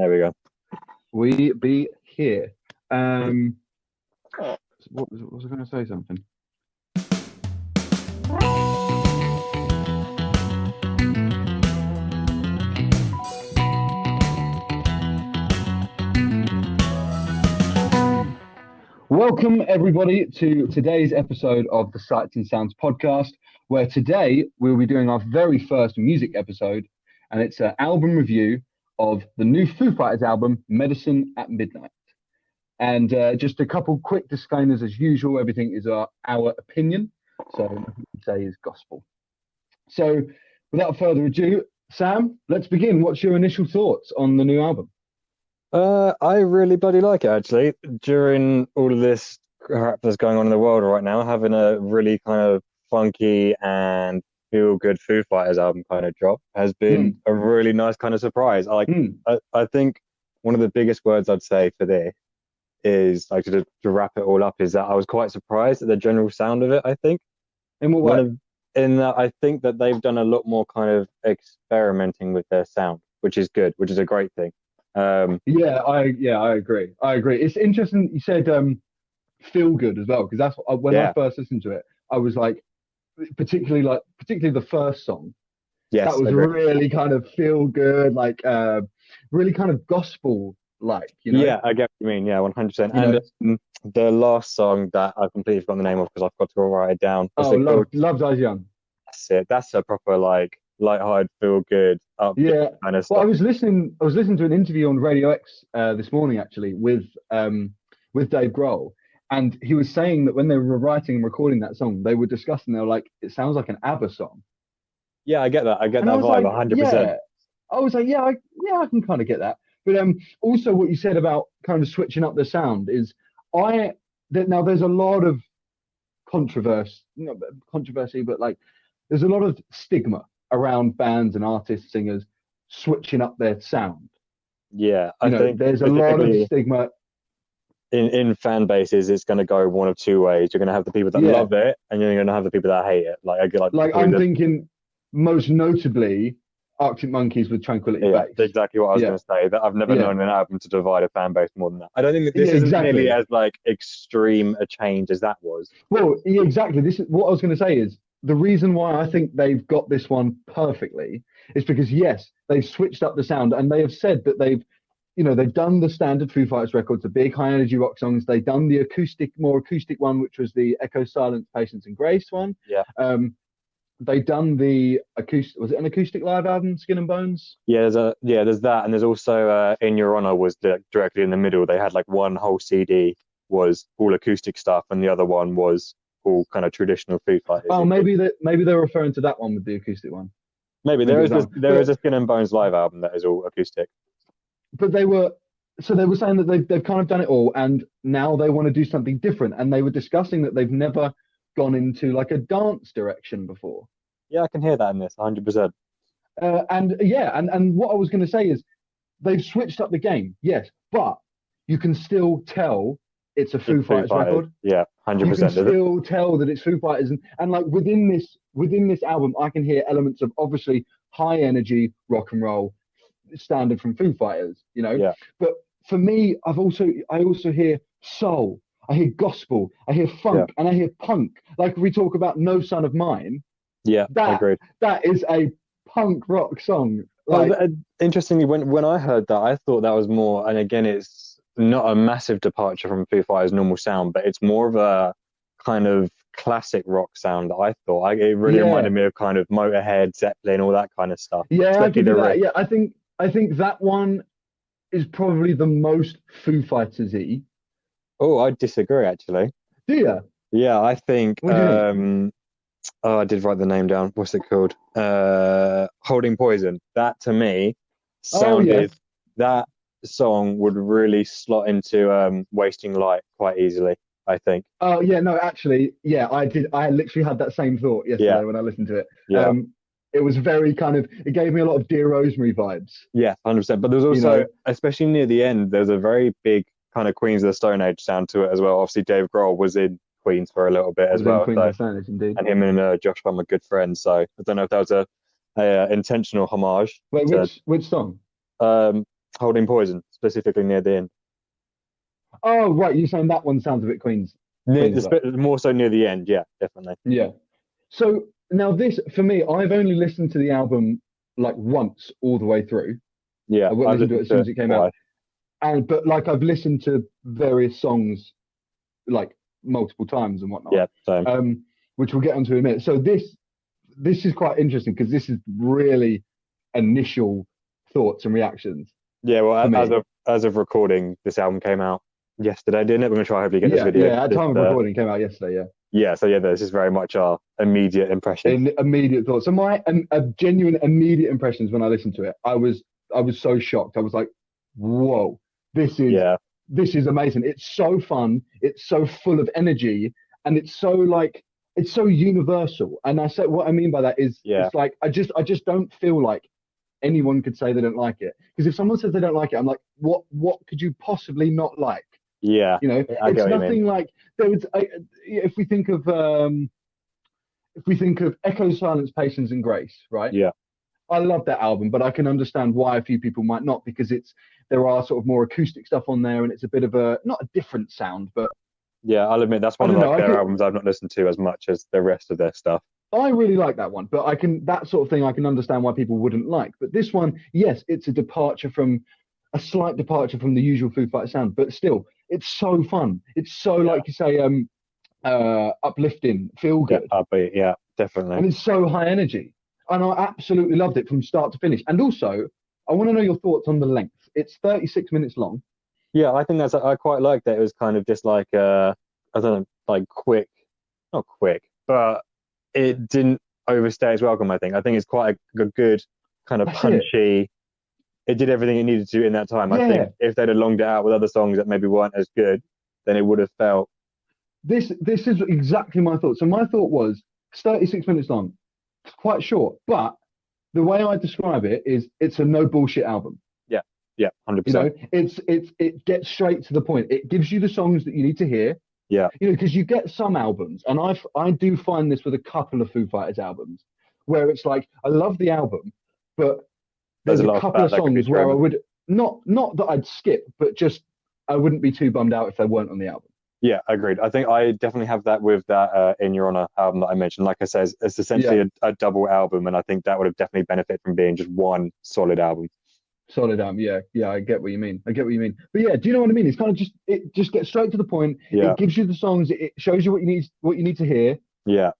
There we go. We be here. What was I going to say something? Welcome everybody to today's episode of the Sights and Sounds podcast, where today we'll be doing our very first music episode, and it's an album review of the new Foo Fighters album, Medicine at Midnight. And just a couple quick disclaimers as usual. Everything is our opinion, so nothing we say is gospel. So without further ado, Sam, let's begin. What's your initial thoughts on the new album? I really bloody like it, actually. During all of this crap that's going on in the world right now, having a really kind of funky and feel-good Foo Fighters album kind of drop has been a really nice kind of surprise. I think one of the biggest words I'd say for this is, like, to wrap it all up, is that I was quite surprised at the general sound of it, I think. In what way? In that I think that they've done a lot more kind of experimenting with their sound, which is good, which is a great thing. I agree. It's interesting you said feel good as well, because that's when I first listened to it, I was like, particularly the first song. Yes, that was really kind of feel good, like really kind of gospel like, you know. Yeah, I get what you mean. Yeah, 100%. And the last song that I completely forgot the name of because I've got to write it down. Love Dies Young. That's it. That's a proper like light-hearted, feel good, upbeat kind of stuff. Well, I was listening to an interview on Radio X this morning actually with Dave Grohl, and he was saying that when they were writing and recording that song, they were discussing. They were like, it sounds like an ABBA song. Yeah, I get that. I get that vibe 100%. Yeah. I was like, I can kind of get that. But also what you said about kind of switching up the sound is now there's a lot of controversy, but like there's a lot of stigma around bands and artists, singers switching up their sound. Yeah, I think there's a lot of stigma. In fan bases, it's going to go one of two ways. You're going to have the people that love it, and you're going to have the people that hate it. I'm thinking most notably Arctic Monkeys with Tranquility Base. That's exactly what I was going to say. That I've never known an album to divide a fan base more than that. I don't think that this is nearly as like extreme a change as that was. Well, yeah, exactly. This is what I was going to say is the reason why I think they've got this one perfectly is because yes, they've switched up the sound, and they have said that they've done the standard Foo Fighters records, the big high energy rock songs. They've done the more acoustic one, which was the Echo, Silence, Patience and Grace one. Yeah. They've done the acoustic. Was it an acoustic live album, Skin and Bones? Yeah, there's that, and there's also In Your Honor was directly in the middle. They had like one whole CD was all acoustic stuff, and the other one was all kind of traditional Foo Fighters. Oh, maybe they're referring to that one with the acoustic one. Maybe there is a Skin and Bones live album that is all acoustic. But they were saying that they've kind of done it all, and now they want to do something different. And they were discussing that they've never gone into like a dance direction before. Yeah, I can hear that in this 100%. And what I was going to say is they've switched up the game, yes, but you can still tell it's a Foo Fighters record. Yeah, 100%. You can still tell that it's Foo Fighters, and like within this album, I can hear elements of obviously high energy rock and roll, standard from Foo Fighters, you know. Yeah. But for me, I also hear soul, I hear gospel, I hear funk, and I hear punk. Like we talk about No Son of Mine. Yeah, agreed. That is a punk rock song. Like, interestingly, when I heard that, I thought that was more, and again, it's not a massive departure from Foo Fighters' normal sound, but it's more of a kind of classic rock sound that I thought. It really reminded me of kind of Motorhead, Zeppelin, all that kind of stuff. Yeah, I can do that. Yeah, I think that one is probably the most Foo Fighters-y. Oh, I disagree, actually. Do you? Yeah, I think. I did write the name down. What's it called? Holding Poison. That to me sounded. That song would really slot into Wasting Light quite easily, I think. Oh yeah, no, actually, yeah, I did. I literally had that same thought yesterday when I listened to it. Yeah. It was very kind of. It gave me a lot of Dear Rosemary vibes. Yeah, 100%. But there's also, especially near the end, there's a very big kind of Queens of the Stone Age sound to it as well. Obviously, Dave Grohl was in Queens for a little bit as well. Queens of the Stone Age, indeed. And him and Josh Homme are good friends. So I don't know if that was a intentional homage. Wait, which song? Holding Poison, specifically near the end. Oh, right. You're saying that one sounds a bit Near, Queens it's like. more so near the end. Yeah, definitely. Yeah. So now this, for me, I've only listened to the album like once all the way through. Yeah, I went I've listened to it listened as to soon it as it came out. twice. And but like I've listened to various songs like multiple times and whatnot. Yeah, same. Um, which we'll get onto in a minute. So this is quite interesting because this is really initial thoughts and reactions Yeah, well, for as me. of recording, this album came out yesterday, didn't it? We're gonna try hopefully get this Yeah, video. yeah. At This, time of recording, came out yesterday. Yeah. yeah, so yeah, this is very much our immediate impression. In immediate thoughts. So my genuine immediate impressions when I listened to it, I was so shocked. I was like, whoa, this is Yeah, this is amazing. It's so fun. It's so full of energy, and it's so universal. And I said what I mean by that is yeah, it's like I just don't feel like anyone could say they don't like it. Because if someone says they don't like it, I'm like, what could you possibly not like? yeah. You know, I get it's what you mean. nothing like there was. If we think of Echo, Silence, Patience, and Grace, right? Yeah, I love that album, but I can understand why a few people might not because there are sort of more acoustic stuff on there, and it's a bit of a not a different sound, but yeah. I'll admit that's I one of don't know. like their albums I've not listened to as much as the rest of their stuff. I really like that one, but that sort of thing I can understand why people wouldn't like. But this one, yes, it's a slight departure from the usual Foo Fighters sound, but still, it's so fun. It's so Yeah, like you say, uplifting, feel yeah, good. upbeat. Yeah, definitely. And it's so high energy. And I absolutely loved it from start to finish. And also, I want to know your thoughts on the length. It's 36 minutes long. Yeah, I think I quite like that. It was kind of just like I don't know, like quick, not quick, but it didn't overstay its welcome. I think it's quite a good kind of That's it. punchy. It did everything it needed to in that time. I think Yeah. if they'd have longed it out with other songs that maybe weren't as good, then it would have felt. This is exactly my thought. So my thought was it's 36 minutes long. It's quite short, but the way I describe it is it's a no bullshit album. Yeah, yeah, You 100%. know, it gets straight to the point. It gives you the songs that you need to hear. Yeah, You know, because you get some albums, and I do find this with a couple of Foo Fighters albums, where it's like I love the album, but there's there's a a lot of couple fat of that could be songs where I trimmed. would not that I'd skip, but just I wouldn't be too bummed out if they weren't on the album. Yeah, agreed. I think I definitely have that with that In Your Honor album that I mentioned. Like I said, it's Yeah, essentially a double album, and I think that would have definitely benefited from being just one solid album. solid album. Yeah, yeah, I get what you mean. I get what you mean. But yeah, do you know what I mean? It's kind of just it just gets straight to the point. Yeah, It gives you the songs. It shows you what you need to hear. yeah,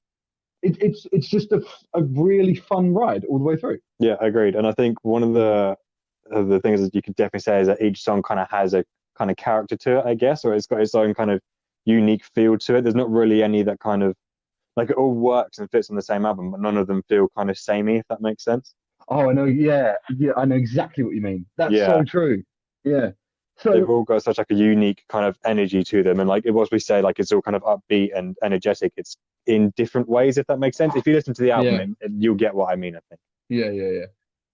It's just a really fun ride all the way through. yeah, agreed. And I think one of the things that you could definitely say is that each song kind of has a kind of character to it, I guess, or it's got its own kind of unique feel to it. There's not really any that kind of like it all works and fits on the same album, but none of them feel kind of samey, if that makes sense. Oh, I know. Yeah, yeah, I know exactly what you mean. That's Yeah, so true. Yeah. they've So all got such like a unique kind of energy to them, and like it was we say, like it's all kind of upbeat and energetic. It's in different ways, if that makes sense. If you listen to the album, yeah, you'll get what I mean, I think. yeah, yeah, yeah.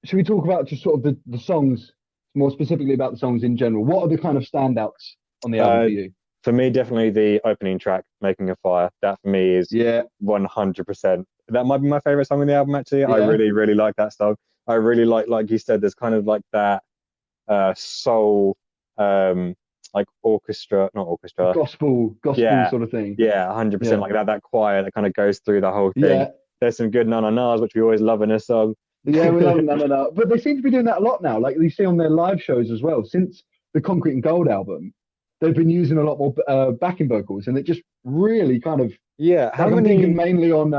Should we talk about just sort of the songs, more specifically about the songs in general? What are the kind of standouts on the album Uh, for you? for me, definitely the opening track, "Making a Fire." That for me is Yeah, 100%. That might be my favorite song on the album. Actually, I yeah. really, really like that song. I really like you said, there's kind of like that soul, like orchestra, not orchestra. Gospel Yeah, sort of thing. yeah, 100%. Yeah, Like that choir that kind of goes through the whole thing. yeah, There's some good na na nas, which we always love in a song. yeah. We love them, no, no, no. But they seem to be doing that a lot now. Like you see on their live shows as well. Since the Concrete and Gold album, they've been using a lot more backing vocals, and it just really kind of Yeah, how like I'm thinking many? mainly on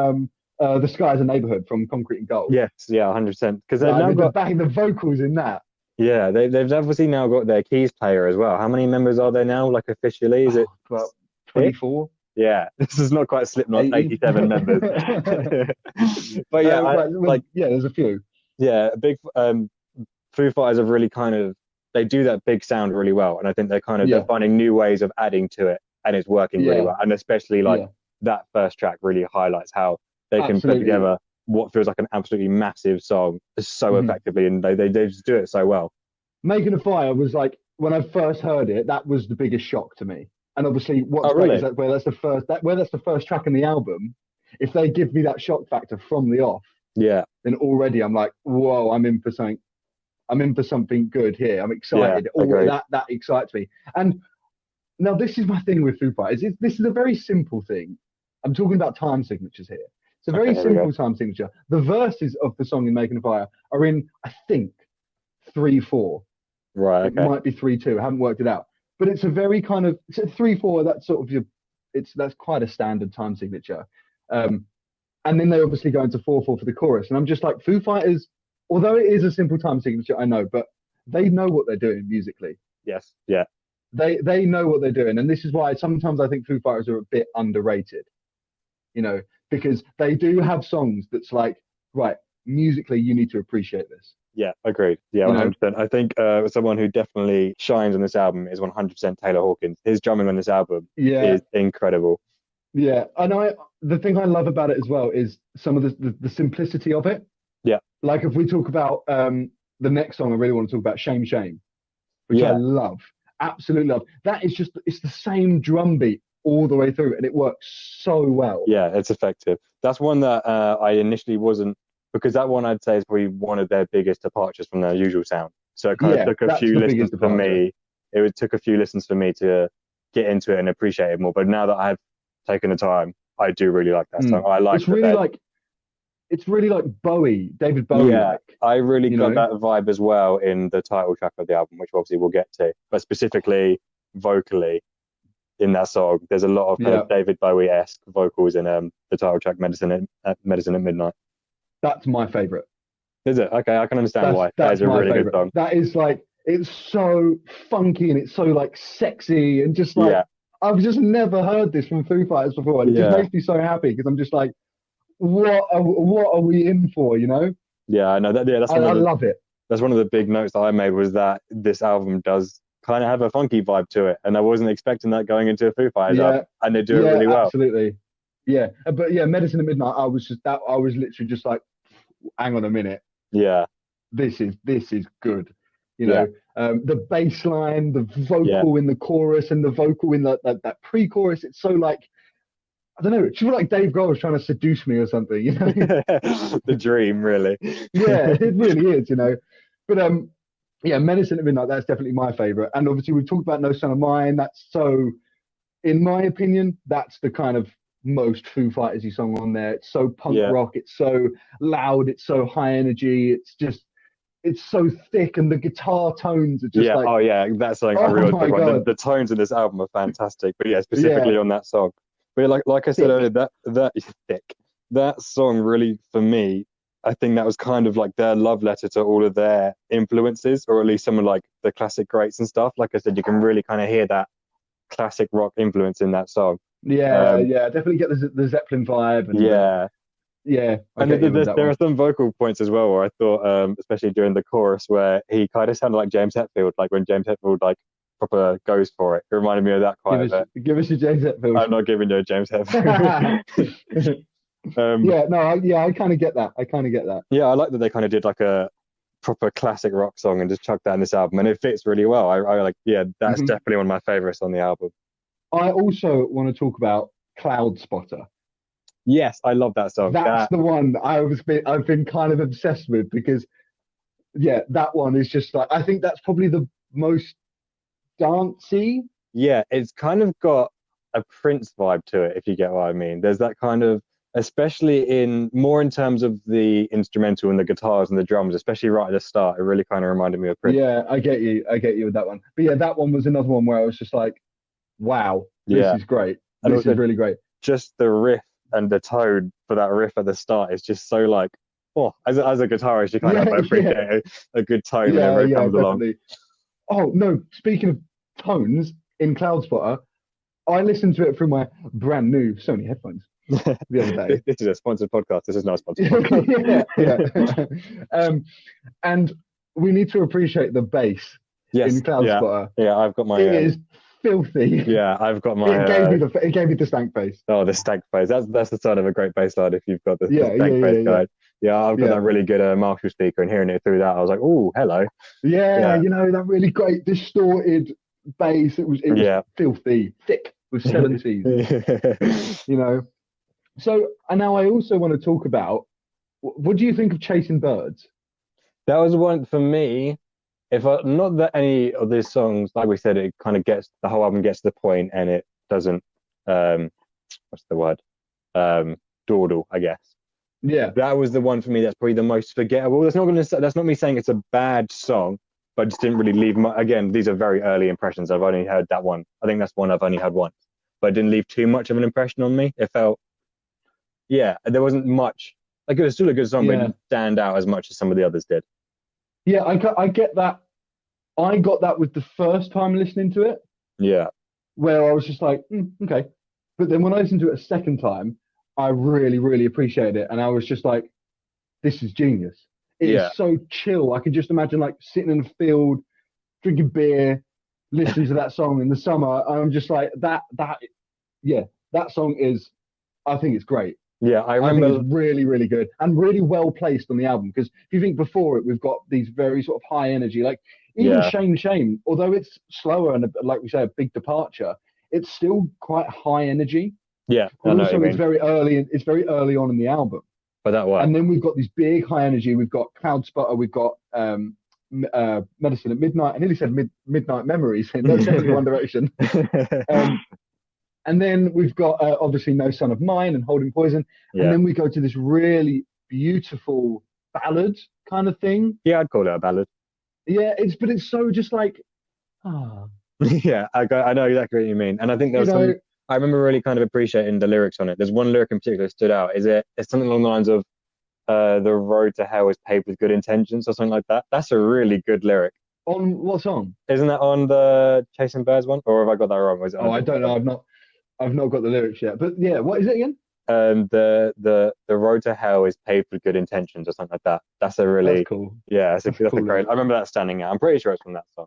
"The Sky Is a Neighborhood" from Concrete and Gold. Yes, yeah, 100%. Because they've Like now got, the vocals in that. yeah, they've obviously now got their keys player as well. How many members are there now? Like officially, is it Oh, about six? 24, Yeah, this is not quite Slipknot's 80. 87 members. But yeah, Well, yeah, there's a few. yeah, big Foo Fighters have really kind of they do that big sound really well, and I think they're Yeah, finding new ways of adding to it, and it's working really yeah, well. And especially like yeah, that first track really highlights how they can put absolutely. together what feels like an absolutely massive song so Mhm. effectively, and they just do it so well. Making a Fire was like when I first heard it, that was the biggest shock to me. And obviously, what's Oh, great is really? that where that's the first track in the album. If they give me that shock factor from the off, Yeah, then already I'm like, whoa, I'm in for something I'm in for something good here. I'm Yeah, excited. All agreed. that excites me. And now this is my thing with Foo Fighters. This is a very simple thing. I'm talking about time signatures here. It's a Okay, very here we go. simple time signature. The verses of the song in Making a Fire are in, I think, 3/4. Right, It okay. might be 3/2. I haven't worked it out. But it's a very kind of it's a 3/4. That's sort of that's quite a standard time signature. Um, and then they obviously go into 4/4 for the chorus. And I'm just like, Foo Fighters, although it is a simple time signature, I know, but they know what they're doing musically. Yes, yeah, They know what they're doing, and this is why sometimes I think Foo Fighters are a bit underrated. You know, because they do have songs that's like, right, musically you need to appreciate this. yeah, agreed. Yeah, You know, 100%. I think someone who definitely shines on this album is 100% Taylor Hawkins. His drumming on this album yeah, is incredible. yeah. And the thing I love about it as well is some of the simplicity of it. Yeah, Like if we talk about the next song, I really want to talk about Shame Shame, which I yeah, love, absolutely love. That is just it's the same drum beat all the way through, and it works so well. yeah, it's effective. That's one that I initially wasn't, because that one I'd say is probably one of their biggest departures from their usual sound. So it kind of Yeah, took a that's few the listens biggest for departure. me. Took a few listens for me to get into it and appreciate it more. But now that I've taken the time, I do really like that song. Mm. I like It's that really they're, like Bowie, David Bowie yeah, like, I really you got know? that vibe as well in the title track of the album, which obviously we'll get to. But specifically vocally in that song, there's a lot of kind of Yeah, David Bowie-esque vocals in the title track Medicine at Midnight. that's my favorite. Is it? Okay, I can understand That's why. That is that's a my really good favorite. song. That is like it's so funky and it's so like sexy and just like Yeah, I've just never heard this from Foo Fighters before, and it just yeah, makes me so happy because I'm just like, what are we in for? You know? yeah. I know that. Yeah, I love it. that's one of the big notes that I made was that this album does kind of have a funky vibe to it, and I wasn't expecting that going into a Foo Fighters Yeah, album, and they do it yeah, really well. absolutely. Yeah, but yeah, Medicine at Midnight. I was literally just like, hang on a minute, Yeah, this is good. You yeah, know, the bass line, the yeah. vocal in the chorus, and the vocal in that pre-chorus. It's so like I don't know. It's feel like Dave Grohl was trying to seduce me or something. You know? The dream, really. Yeah, it really is. You know, but yeah, Medicine at Midnight. That's definitely my favorite. And obviously, we've talked about No Son of Mine. That's so, in my opinion, that's the kind of most Foo Fighters song on there. It's so punk Yeah, rock. It's so loud. It's so high energy. It's so thick, and the guitar tones are just yeah. like, Oh, yeah. That's something I oh realized my later on. god, The tones in this album are fantastic, but yeah, yeah, specifically on that song. But yeah, like I said earlier, thick. that is thick. That song really, for me, I think that was kind of like their love letter to all of their influences, or at least some of like the classic greats and stuff. Like I said, you can really kind of hear that classic rock influence in that song. Yeah, Um, yeah, definitely get the Zeppelin vibe, and yeah, yeah, I and get you with that there one. are some vocal points as well where I thought, especially during the chorus, where he kind of sounded like James Hetfield, like when James Hetfield like proper goes for it. It reminded me of that quite Give a us bit. give us your James Hetfield. I'm not giving you a James Hetfield. Yeah, um, no, yeah, I kind of get that. I kind of get that. yeah, I like that they kind of did like a proper classic rock song and just chucked that in this album, and it fits really well. I like, yeah, that's Mhm. definitely one of my favorites on the album. I also want to talk about Cloud Spotter. Yes, I love that song. That's That the one I've been kind of obsessed with because yeah, that one is just like I think that's probably the most dancey. Yeah, it's kind of got a Prince vibe to it, if you get what I mean. There's that kind of, especially in more in terms of the instrumental and the guitars and the drums, especially right at the start, it really kind of reminded me of Prince. Yeah, I get you. I get you with that one. But yeah, that one was another one where I was just like, wow, this Yeah, is great. and This is also really great. just the riff and the tone for that riff at the start is just so like, oh, as a guitarist, you kind Yeah, of yeah, appreciate a good tone yeah, whenever it yeah, comes along. definitely. Oh no, speaking of tones in Cloud Spotter, I listened to it through my brand new Sony headphones the other day. This is a sponsored podcast. This is not a sponsored Yeah, yeah. podcast. And we need to appreciate the bass Yes, in Cloud yeah, Spotter. yeah. I've got It my is filthy. yeah, I've got my It gave me the stank face. oh, the stank face. That's the sign of a great bass line if you've got the Yeah, yeah, stank face yeah, yeah, guide. Yeah, I've got yeah, that really good Marshall speaker, and hearing it through that, I was like, oh, hello. yeah. Yeah, You know that really great distorted bass. It was yeah. filthy, thick with seven T's. You know. So and now I also want to talk about what do you think of Chasing Birds? That was one for me. If I, not that any of these songs, like we said, it kind of gets the whole album gets to the point and it doesn't um what's the word? Um Dawdle, I guess. Yeah, That was the one for me that's probably the most forgettable. That's not me saying it's a bad song, but I just didn't really leave my again, these are very early impressions. I've only heard that one. I think that's one I've only had once. But it didn't leave too much of an impression on me. It felt yeah, there wasn't much like it was still a good song, but it yeah, didn't stand out as much as some of the others did. yeah. I get that. I got that with the first time listening to it, Yeah. where I was just like, okay. But then when I listened to it a second time, I really, really appreciated it, and I was just like, this is genius. It Yeah. is so chill. I can just imagine like sitting in a field, drinking beer, listening to that song in the summer. I'm just like yeah, that song is, I think it's great. Yeah. I I think it's remember really, really good and really well placed on the album. Because if you think before it, we've got these very sort of high energy, like even yeah. Shame Shame, although it's slower and like we say, a big departure, it's still quite high energy. Yeah, I But know what you also, it's mean. very early. It's very early on in the album, But that and worked. then we've got these big high energy. We've got Cloud Sputter. We've got Medicine at Midnight. I nearly said Midnight Memories. That's definitely One Direction. Um, and then we've got obviously No Son of Mine and Holding Poison. And Yeah. then we go to this really beautiful ballad kind of thing. Yeah, I'd call it a ballad. Yeah, it's so just like ah, Yeah, I know exactly what you mean. And I think there you was some, know, I remember really kind of appreciating the lyrics on it. There's one lyric in particular that stood out. It's something along the lines of, the road to hell is paved with good intentions or something like that. That's a really good lyric. on what song? Isn't that on the Chasing Birds one? Or have I got that wrong? Was it on a Oh, I different don't know. song? I've not got the lyrics yet. But yeah, what is it again? The road to hell is paved with good intentions or something like that. That's a That's really, cool. yeah, That's a that's a cool great, lyric. I remember that standing out. I'm pretty sure it's from that song.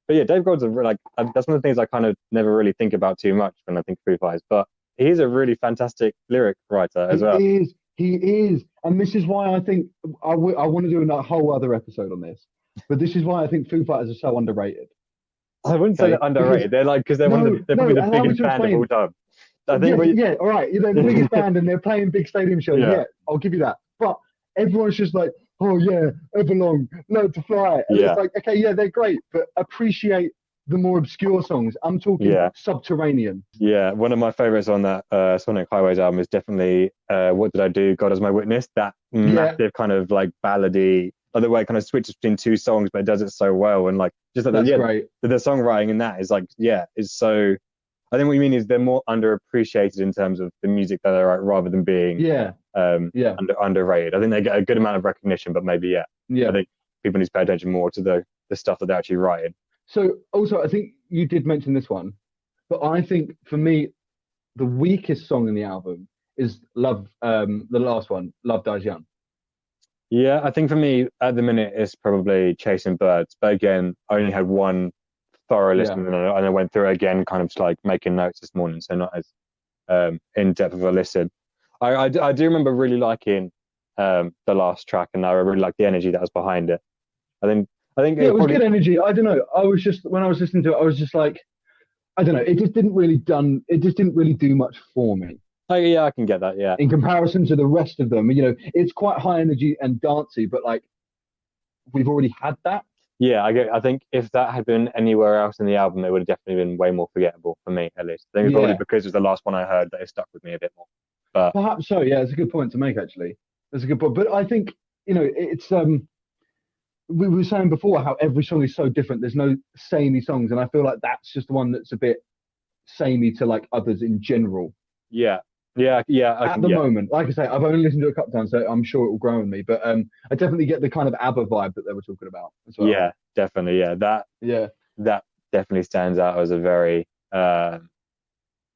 But yeah, Dave Grohl's that's one of the things I kind of never really think about too much when I think Foo Fighters. But he's a really fantastic lyric writer as He well. is. He is. And this is why I think I want to do a whole other episode on this. But this is why I think Foo Fighters are so underrated. I wouldn't say Okay. they're Because underrated. They're like because they're one of no, the they're probably no, the allow me biggest to band of all explain. time. I think Yes, we yeah, all right. They're the biggest band and they're playing big stadium shows. yeah Yeah, I'll give you that. But everyone's just like, oh yeah, Everlong, Learn to Fly. And it's yeah like, okay, yeah, they're great, but appreciate the more obscure songs. I'm talking yeah Subterranean. yeah. One of my favorites on that Sonic Highways album is definitely What Did I Do? God as My Witness. That Yeah, massive kind of like ballady. Like the way it kind of switches between two songs, but it does it so well. And like just like that's yeah, great. the songwriting in that is like yeah, is so. I think what you mean is they're more underappreciated in terms of the music that they write rather than being Yeah, yeah, underrated. I think they get a good amount of recognition, but maybe yeah, I yeah. think people need to pay attention more to the stuff that they're actually writing. So also, I think you did mention this one, but I think for me, the weakest song in the album is Love, the last one, Love Dies Young. Yeah, I think for me at the minute it's probably Chasing Birds, but again, I only had one thorough Yeah, listen and I went through it again, kind of just like making notes this morning, so not as in depth of a listen. I do remember really liking the last track, and I really like the energy that was behind it. I think yeah, it it was probably good energy. I don't know. I was just when I was listening to it, I was just like, I don't know. It just didn't really do much for me yeah, I can get that. Yeah, in comparison to the rest of them. It's quite high energy and dancey, but like we've already had that. yeah, I get. I think if that had been anywhere else in the album, it would have definitely been way more forgettable for me, at least. I think it's probably Yeah, because it was the last one I heard that it stuck with me a bit more. But perhaps so. Yeah, it's a good point to make actually. That's a good point. But I think it's we were saying before how every song is so different. There's no samey songs, and I feel like that's just the one that's a bit samey to like others in general. yeah, yeah, I At can the get. moment, like I say, I've only listened to it a couple times, so I'm sure it will grow on me. But I definitely get the kind of ABBA vibe that they were talking about as well. Yeah, definitely. Yeah, Yeah, that definitely stands out as a very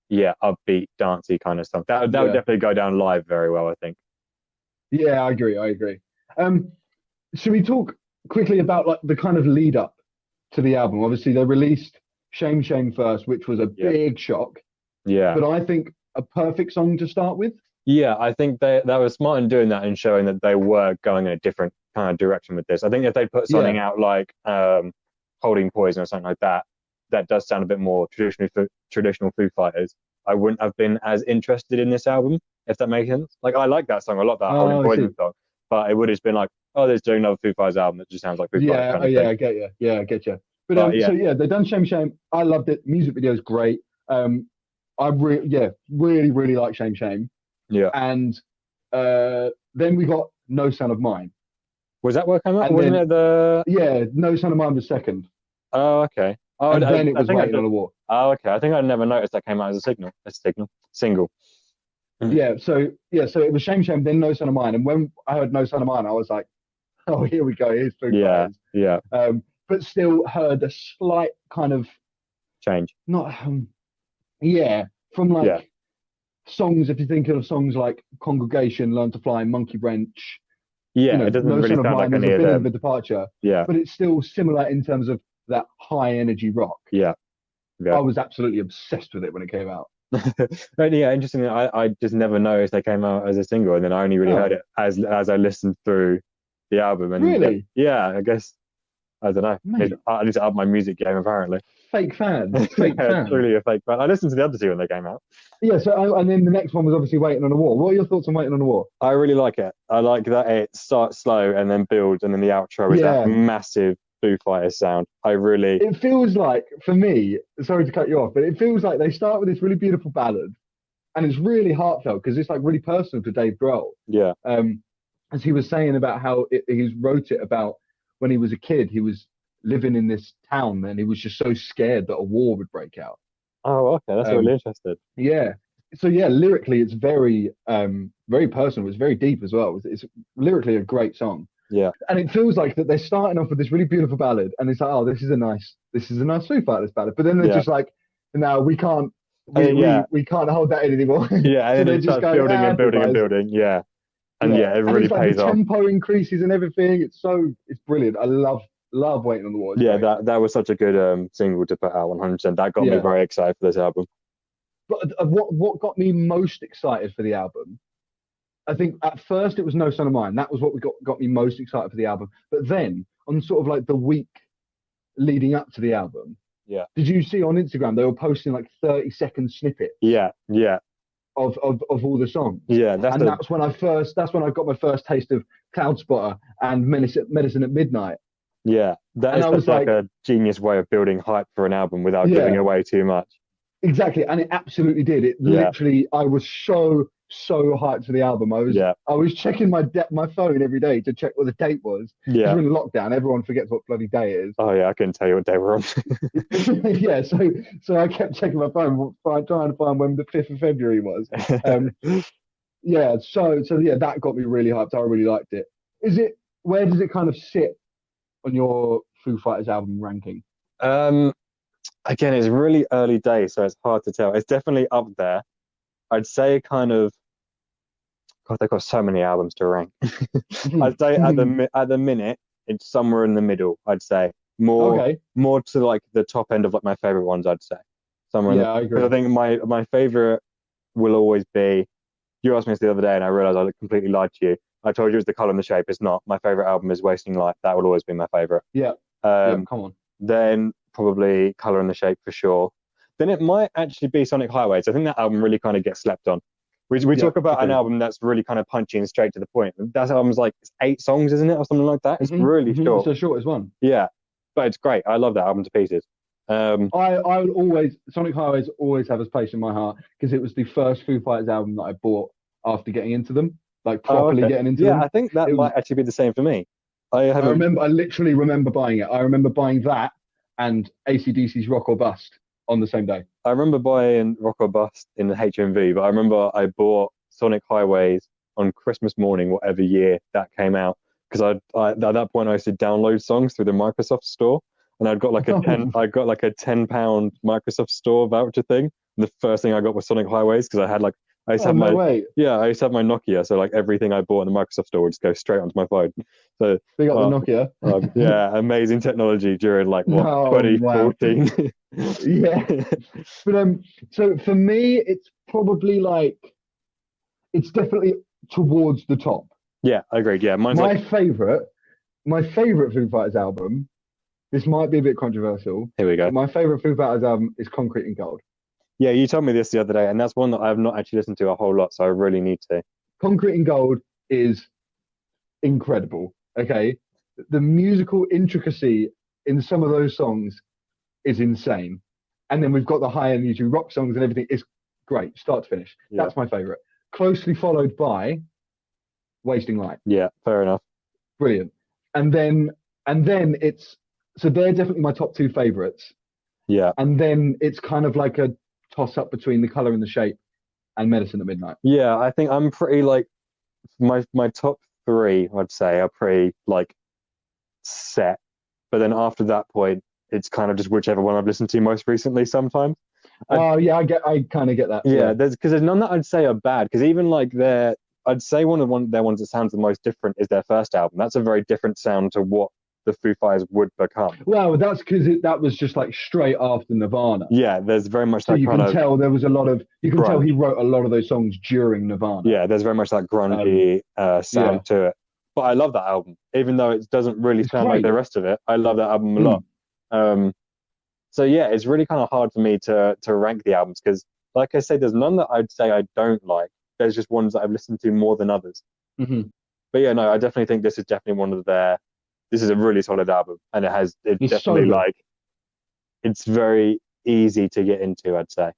yeah upbeat, dancey kind of song. That would yeah, definitely go down live very well, I think. yeah. I agree. I agree. Um, should we talk quickly about like the kind of lead up to the album? Obviously, they released Shame Shame first, which was a Yeah, big shock, yeah. but I think a perfect song to start with. Yeah, I think they were smart in doing that and showing that they were going in a different kind of direction with this. I think if they put something Yeah, out like Holding Poison or something like that, that does sound a bit more traditional Foo Fighters. I wouldn't have been as interested in this album, if that makes sense. Like I like that song a lot, that Holding oh, I Poison see. song, but it would have been like, oh, there's doing another Foo Fighters album that just sounds like Foo Fighters Yeah, kind oh of yeah, thing. I get you. Yeah, I get you. But But so yeah, yeah, they done Shame Shame. I loved it. Music video is great. I really really like Shame Shame. yeah. And then we got No Son of Mine, Was that what came out? and Wasn't then it the? yeah, No Son of Mine was second, Oh, okay. Oh, and then it I was think I Waiting did. on a War. Oh, okay. I think I never noticed that came out as a single. Mm. So it was Shame Shame, then No Son of Mine, and when I heard No Son of Mine, I was like, oh, here we go, here's Foo Yeah, Fighters. yeah. But still heard a slight kind of Change. not yeah, from Yeah, like songs. If you think of songs like Congregation, Learn to Fly, Monkey Wrench, yeah. It doesn't No really Son of sound like Mine is a any of bit of them. a departure, Yeah, but it's still similar in terms of that high energy rock. yeah, I yeah. was absolutely obsessed with it when it came out. But yeah, interestingly, I just never noticed they came out as a single, and then I only really heard Oh, it as I listened through the album, and really? yeah, I guess I don't know. Mate, I need to up my music game apparently. fake fan, fake Yeah, fan. truly a fake fan. I listened to the other two when they came out. Yeah, and then the next one was obviously Waiting on a War. What are your thoughts on Waiting on a War? I really like it. I like that it starts slow and then builds, and then the outro is that Yeah, massive Foo Fighters sound. I really, it feels like, for me, sorry to cut you off, but it feels like they start with this really beautiful ballad, and it's really heartfelt because it's like really personal to Dave Grohl. yeah. As he was saying about how he wrote it about when he was a kid, he was living in this town and he was just so scared that a war would break out. Oh, okay, that's really Um, interesting. yeah. So yeah, lyrically, it's very personal. It's very deep as well. It's lyrically a great song. Yeah, And it feels like that they're starting off with this really beautiful ballad, and it's like, oh, this is a nice Foo Fighters ballad. But then they're yeah, just like, no, we can't, yeah, we can't hold that in anymore. yeah. And So then they're it just starts going, building and Foo building and Fighters. building. Yeah, and Yeah, yeah, it and really it's like the pays off. tempo increases and everything. It's brilliant. I love Waiting on the War. It's Yeah, great. that was such a good single to put out. 100%. That got me Yeah, very excited for this album. but what got me most excited for the album? I think at first it was No Son of Mine. That was what got me most excited for the album. But then on sort of like the week leading up to the album, Yeah, did you see on Instagram they were posting like 30-second snippets yeah, yeah, of all the songs? yeah. That's And the that's when I got my first taste of Cloud Spotter and Medicine at Midnight. yeah. That And is I such was like like, a genius way of building hype for an album without giving yeah, away too much. exactly. And it absolutely did. It Yeah, literally, I was so hyped for the album. yeah, I was checking my phone every day to check what the date was. Because yeah. we're in lockdown, everyone forgets what bloody day it is. Oh yeah, I couldn't tell you what they were on. Yeah, so I kept checking my phone, trying to find when the 5th of February was. Um, yeah, so yeah, that got me really hyped. I really liked it. Where does it kind of sit on your Foo Fighters album ranking? um, Again, it's really early days, so it's hard to tell. It's definitely up there. I'd say kind of. God, they've got so many albums to rank. I'd say at the minute, it's somewhere in the middle. I'd say Okay, more to like the top end of like my favorite ones. I'd say somewhere in the yeah, I because I agree. think my favorite will always be. You asked me this the other day, and I realized I completely lied to you. I told you it was The Color and the Shape. It's not. My favorite album is Wasting Life. That will always be my favorite. Yeah, yeah, Um, come on. then probably Color and the Shape for sure. Then it might actually be Sonic Highways. I think that album really kind of gets slept on. We Yeah, talk about an agreed. album that's really kind of punchy and straight to the point. That album's like it's 8 songs, isn't it, or something like that? It's really It's short. the shortest one. Yeah, but it's great. I love that album to pieces. I would always Sonic Highways always have a place in my heart because it was the first Foo Fighters album that I bought after getting into them, like Oh, properly okay. getting into Yeah, them. I think that It was might actually be the same for me. I haven't. I literally remember buying it. I remember buying that and AC/DC's Rock or Bust on the same day. I remember buying Rock or Bust in the HMV, but I remember I bought Sonic Highways on Christmas morning, whatever year that came out, because at that point I used to download songs through the Microsoft Store, and I got like a £10 Microsoft Store voucher thing. And the first thing I got was Sonic Highways because I used to Oh, have no my way. yeah, I used to have my Nokia, so like everything I bought in the Microsoft Store would just go straight onto my phone. So Big up the uh, Nokia. yeah, amazing technology during like what Oh wow. 2014. Yeah. But so for me it's probably like it's definitely towards the top. Yeah, I agree. Yeah, mine's like My favorite my favorite Foo Fighters album, this might be a bit controversial, here we go. but my favorite Foo Fighters album is Concrete and Gold. Yeah, you told me this the other day, and that's one that I have not actually listened to a whole lot, so I really need to. Concrete and Gold is incredible. Okay, the musical intricacy in some of those songs is insane. And then we've got the high energy rock songs and everything is great, start to finish. Yeah. That's my favorite. Closely followed by Wasting Light. Yeah, fair enough. Brilliant. And then it's so they're definitely my top two favorites. Yeah. And then it's kind of like a toss up between The Color and the Shape and Medicine at Midnight. Yeah, I think I'm pretty like my top three, I'd say, are pretty like set. But then after that point, it's kind of just whichever one I've listened to most recently sometimes. Oh yeah, I kind of get that. Yeah, there's none that I'd say are bad because even like I'd say one their ones that sounds the most different is their first album. That's a very different sound to what the Foo Fighters would become. Well, that's because that was just like straight after Nirvana. Yeah, there's very much So that you kind can of tell there was a lot of you can tell grunge. he wrote a lot of those songs during Nirvana. Yeah, there's very much that grungy sound Yeah, to it. But I love that album, even though it doesn't really it's sound like great. the rest of it. I love that album a lot. Mm. So yeah, it's really kind of hard for me to rank the albums because, like I say, there's none that I'd say I don't like. There's just ones that I've listened to more than others. Hmm. But yeah, no, I definitely think this is definitely one of their. This is a really solid album, and it's It's so definitely good. like it's very easy to get into, I'd say.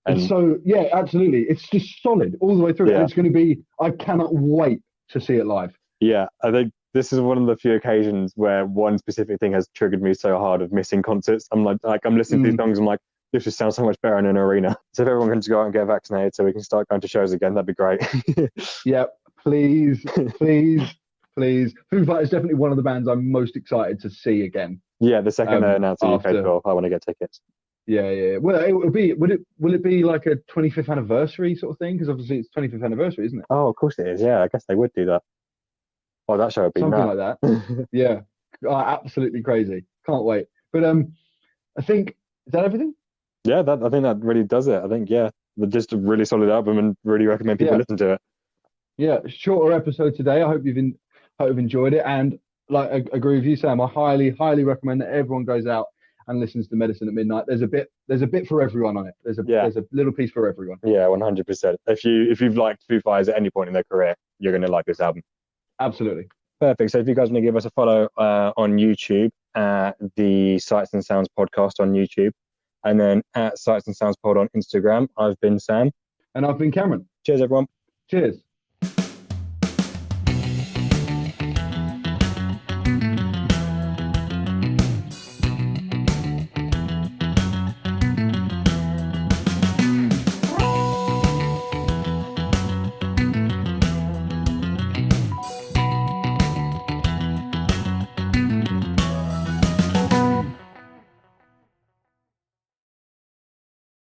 It's And so yeah, absolutely. It's just solid all the way through, and yeah, it's going to be. I cannot wait to see it live. yeah, I think this is one of the few occasions where one specific thing has triggered me so hard of missing concerts. I'm like I'm listening to these Mm. songs, I'm like, this just sounds so much better in an arena. So if everyone can just go out and get vaccinated so we can start going to shows again, that'd be great. Yeah, please, please, please. Foo Fighters is definitely one of the bands I'm most excited to see again. Yeah, the second they announce the UK After tour, I want to get tickets. yeah. Well, it will be. Will it be like a 25th anniversary sort of thing? Because obviously it's 25th anniversary, isn't it? Oh, of course it is. Yeah, I guess they would do that. Oh, that show would be Something nuts. like that. Yeah, absolutely crazy. Can't wait. But I think is that everything? Yeah, I think that really does it. I think yeah, just a really solid album and really recommend people Yeah, listen to it. yeah. Shorter episode today. I hope hope you've enjoyed it. And like I agree with you, Sam. I highly recommend that everyone goes out and listens to Medicine at Midnight. There's a bit for everyone on it. Yeah, There's a little piece for everyone. yeah, 100%. If you've liked Foo Fighters at any point in their career, you're gonna like this album. Absolutely. Perfect. So if you guys want to give us a follow on YouTube, the Sights and Sounds podcast on YouTube, and then at Sights and Sounds pod on Instagram. I've been Sam. And I've been Cameron. Cheers, everyone. Cheers.